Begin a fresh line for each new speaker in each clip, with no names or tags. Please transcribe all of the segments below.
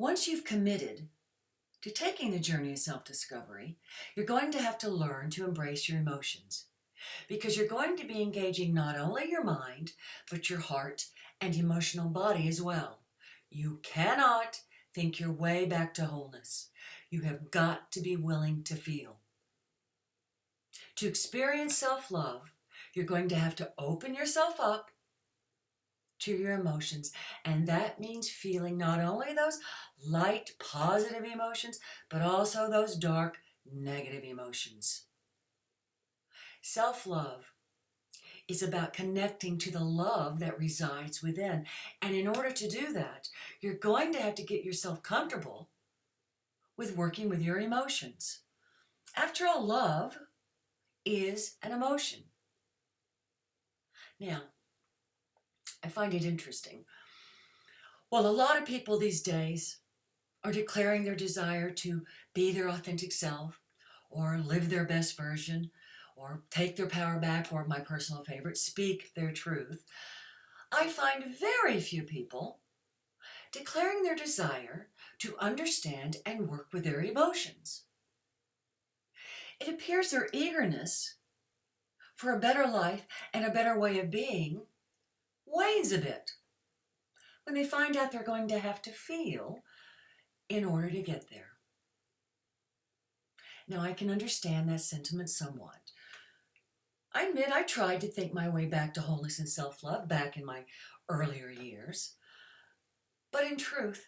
Once you've committed to taking the journey of self-discovery, you're going to have to learn to embrace your emotions because you're going to be engaging not only your mind, but your heart and emotional body as well. You cannot think your way back to wholeness. You have got to be willing to feel. To experience self-love, you're going to have to open yourself up to your emotions, and that means feeling not only those light, positive emotions, but also those dark, negative emotions. Self-love is about connecting to the love that resides within, and in order to do that, you're going to have to get yourself comfortable with working with your emotions. After all, love is an emotion. Now, I find it interesting. Well, a lot of people these days are declaring their desire to be their authentic self or live their best version or take their power back, or my personal favorite, speak their truth. I find very few people declaring their desire to understand and work with their emotions. It appears their eagerness for a better life and a better way of being wanes a bit when they find out they're going to have to feel in order to get there. Now, I can understand that sentiment somewhat. I admit I tried to think my way back to wholeness and self-love back in my earlier years. But in truth,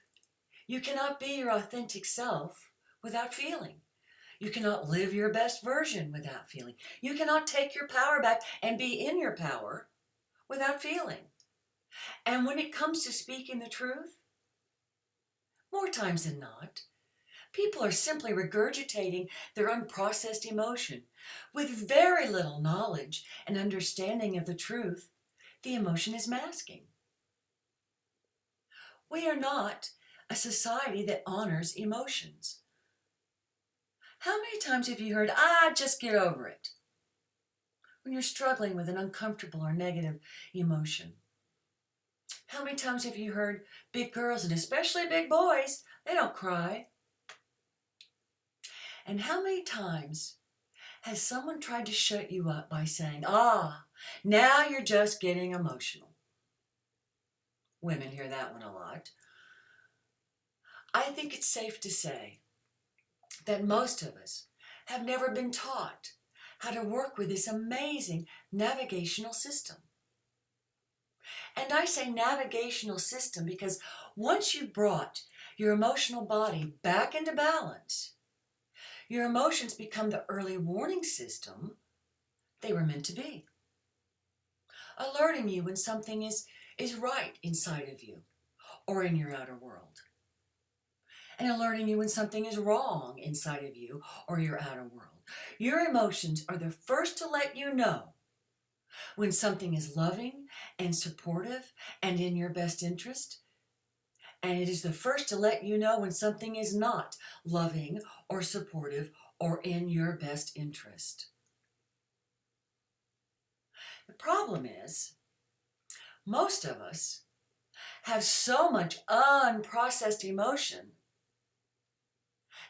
you cannot be your authentic self without feeling. You cannot live your best version without feeling. You cannot take your power back and be in your power without feeling. And when it comes to speaking the truth, more times than not, people are simply regurgitating their unprocessed emotion with very little knowledge and understanding of the truth the emotion is masking. We are not a society that honors emotions. How many times have you heard, just get over it, when you're struggling with an uncomfortable or negative emotion? How many times have you heard big girls, and especially big boys, they don't cry? And how many times has someone tried to shut you up by saying, now you're just getting emotional? Women hear that one a lot. I think it's safe to say that most of us have never been taught how to work with this amazing navigational system. And I say navigational system because once you've brought your emotional body back into balance, your emotions become the early warning system they were meant to be, alerting you when something is right inside of you or in your outer world, and alerting you when something is wrong inside of you or your outer world. Your emotions are the first to let you know when something is loving and supportive and in your best interest, and it is the first to let you know when something is not loving or supportive or in your best interest. The problem is, most of us have so much unprocessed emotion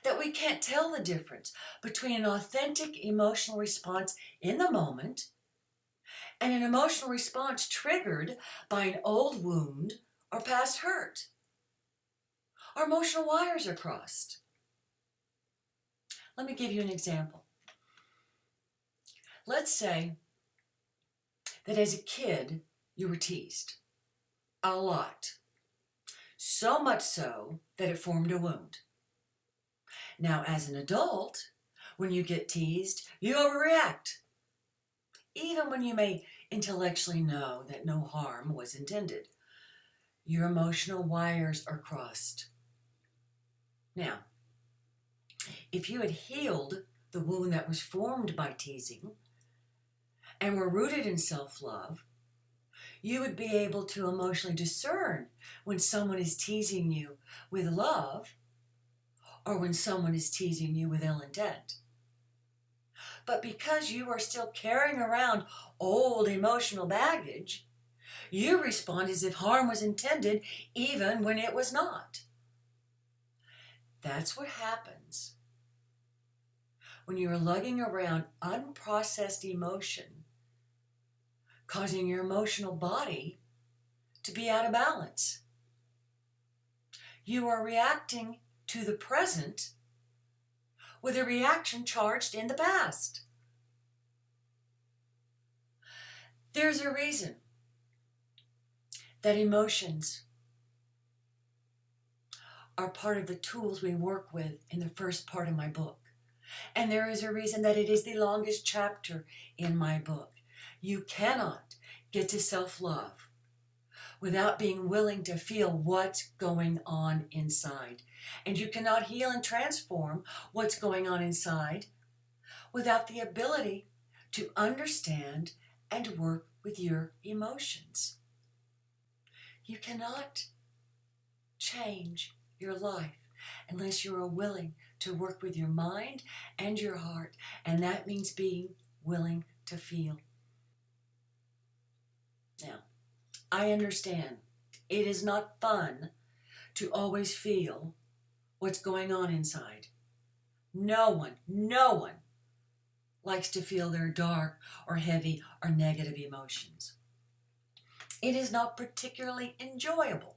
that we can't tell the difference between an authentic emotional response in the moment and an emotional response triggered by an old wound or past hurt. Our emotional wires are crossed. Let me give you an example. Let's say that as a kid you were teased a lot, so much so that it formed a wound. Now, as an adult, when you get teased, you overreact, even when you may intellectually know that no harm was intended. Your emotional wires are crossed. Now, if you had healed the wound that was formed by teasing and were rooted in self-love, you would be able to emotionally discern when someone is teasing you with love or when someone is teasing you with ill intent. But because you are still carrying around old emotional baggage, you respond as if harm was intended even when it was not. That's what happens when you are lugging around unprocessed emotion, causing your emotional body to be out of balance. You are reacting to the present with a reaction charged in the past. There's a reason that emotions are part of the tools we work with in the first part of my book. And there is a reason that it is the longest chapter in my book. You cannot get to self-love without being willing to feel what's going on inside. And you cannot heal and transform what's going on inside without the ability to understand and work with your emotions. You cannot change your life unless you are willing to work with your mind and your heart, and that means being willing to feel. Now, I understand it is not fun to always feel what's going on inside. No one likes to feel their dark or heavy or negative emotions. It is not particularly enjoyable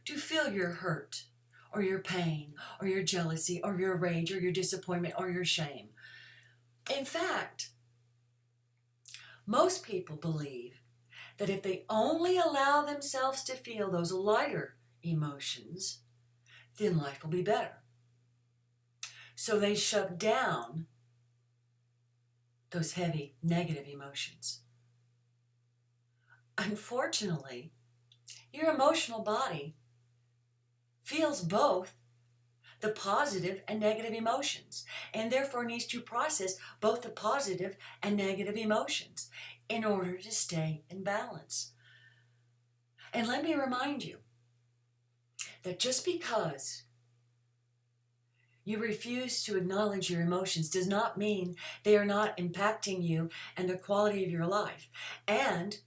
to feel your hurt or your pain or your jealousy or your rage or your disappointment or your shame. In fact, most people believe that if they only allow themselves to feel those lighter emotions, then life will be better. So they shove down those heavy, negative emotions. Unfortunately, your emotional body feels both the positive and negative emotions, and therefore needs to process both the positive and negative emotions in order to stay in balance. And let me remind you that just because you refuse to acknowledge your emotions does not mean they are not impacting you and the quality of your life and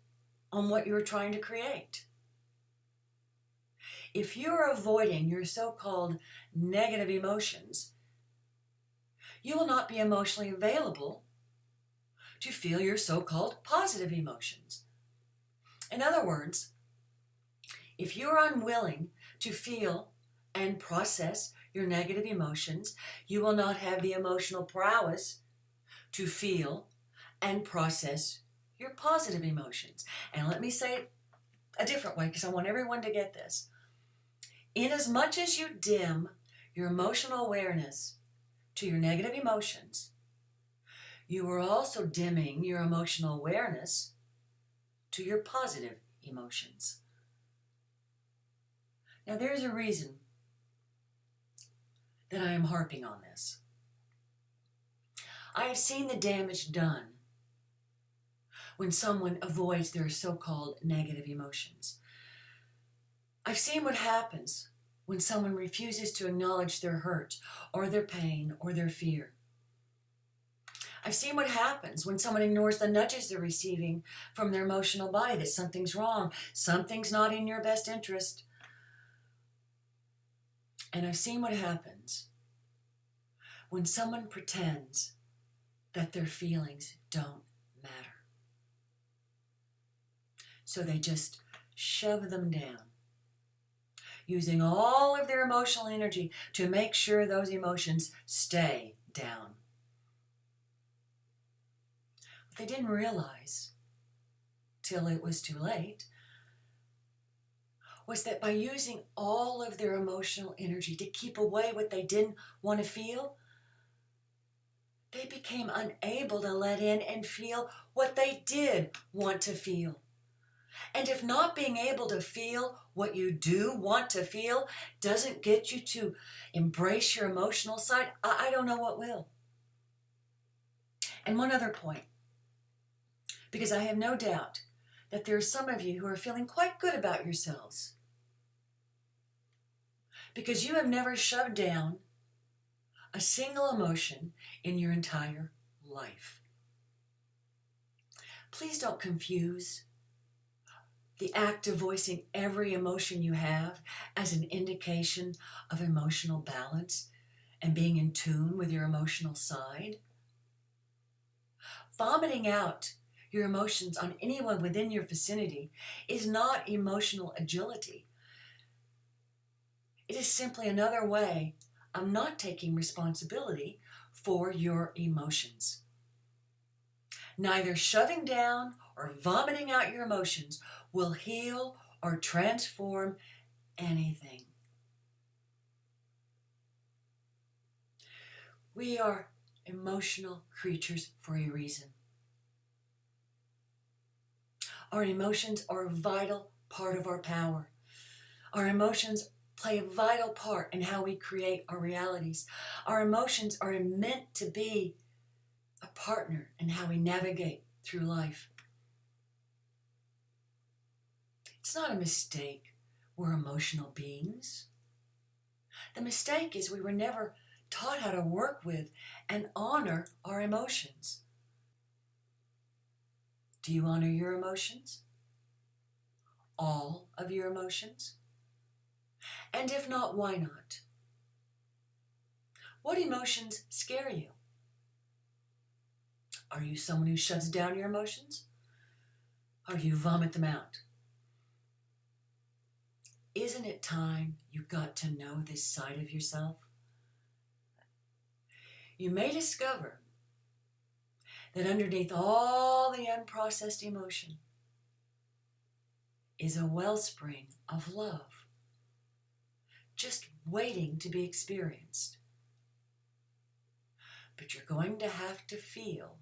on what you're trying to create. If you're avoiding your so-called negative emotions, you will not be emotionally available to feel your so-called positive emotions. In other words, if you're unwilling to feel and process your negative emotions, you will not have the emotional prowess to feel and process your positive emotions. And let me say it a different way because I want everyone to get this. Inasmuch as you dim your emotional awareness to your negative emotions, you are also dimming your emotional awareness to your positive emotions. Now, there's a reason that I am harping on this. I have seen the damage done when someone avoids their so-called negative emotions. I've seen what happens when someone refuses to acknowledge their hurt or their pain or their fear. I've seen what happens when someone ignores the nudges they're receiving from their emotional body that something's wrong, something's not in your best interest. And I've seen what happens when someone pretends that their feelings don't matter. So they just shove them down, using all of their emotional energy to make sure those emotions stay down. What they didn't realize, till it was too late, was that by using all of their emotional energy to keep away what they didn't want to feel, they became unable to let in and feel what they did want to feel. And if not being able to feel what you do want to feel doesn't get you to embrace your emotional side, I don't know what will. And one other point, because I have no doubt that there are some of you who are feeling quite good about yourselves, because you have never shoved down a single emotion in your entire life. Please don't confuse The act of voicing every emotion you have as an indication of emotional balance and being in tune with your emotional side. Vomiting out your emotions on anyone within your vicinity is not emotional agility. It is simply another way of not taking responsibility for your emotions. Neither shoving down or vomiting out your emotions will heal or transform anything. We are emotional creatures for a reason. Our emotions are a vital part of our power. Our emotions play a vital part in how we create our realities. Our emotions are meant to be a partner in how we navigate through life. It's not a mistake we're emotional beings. The mistake is we were never taught how to work with and honor our emotions. Do you honor your emotions? All of your emotions? And if not, why not? What emotions scare you? Are you someone who shuts down your emotions? Or you vomit them out? Isn't it time you got to know this side of yourself? You may discover that underneath all the unprocessed emotion is a wellspring of love, just waiting to be experienced. But you're going to have to feel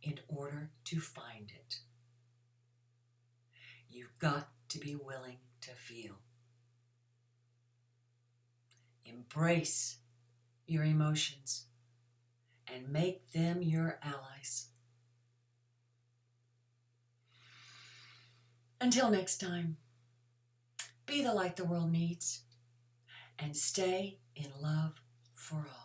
in order to find it. You've got to be willing to feel. Embrace your emotions and make them your allies. Until next time, be the light the world needs and stay in love for all.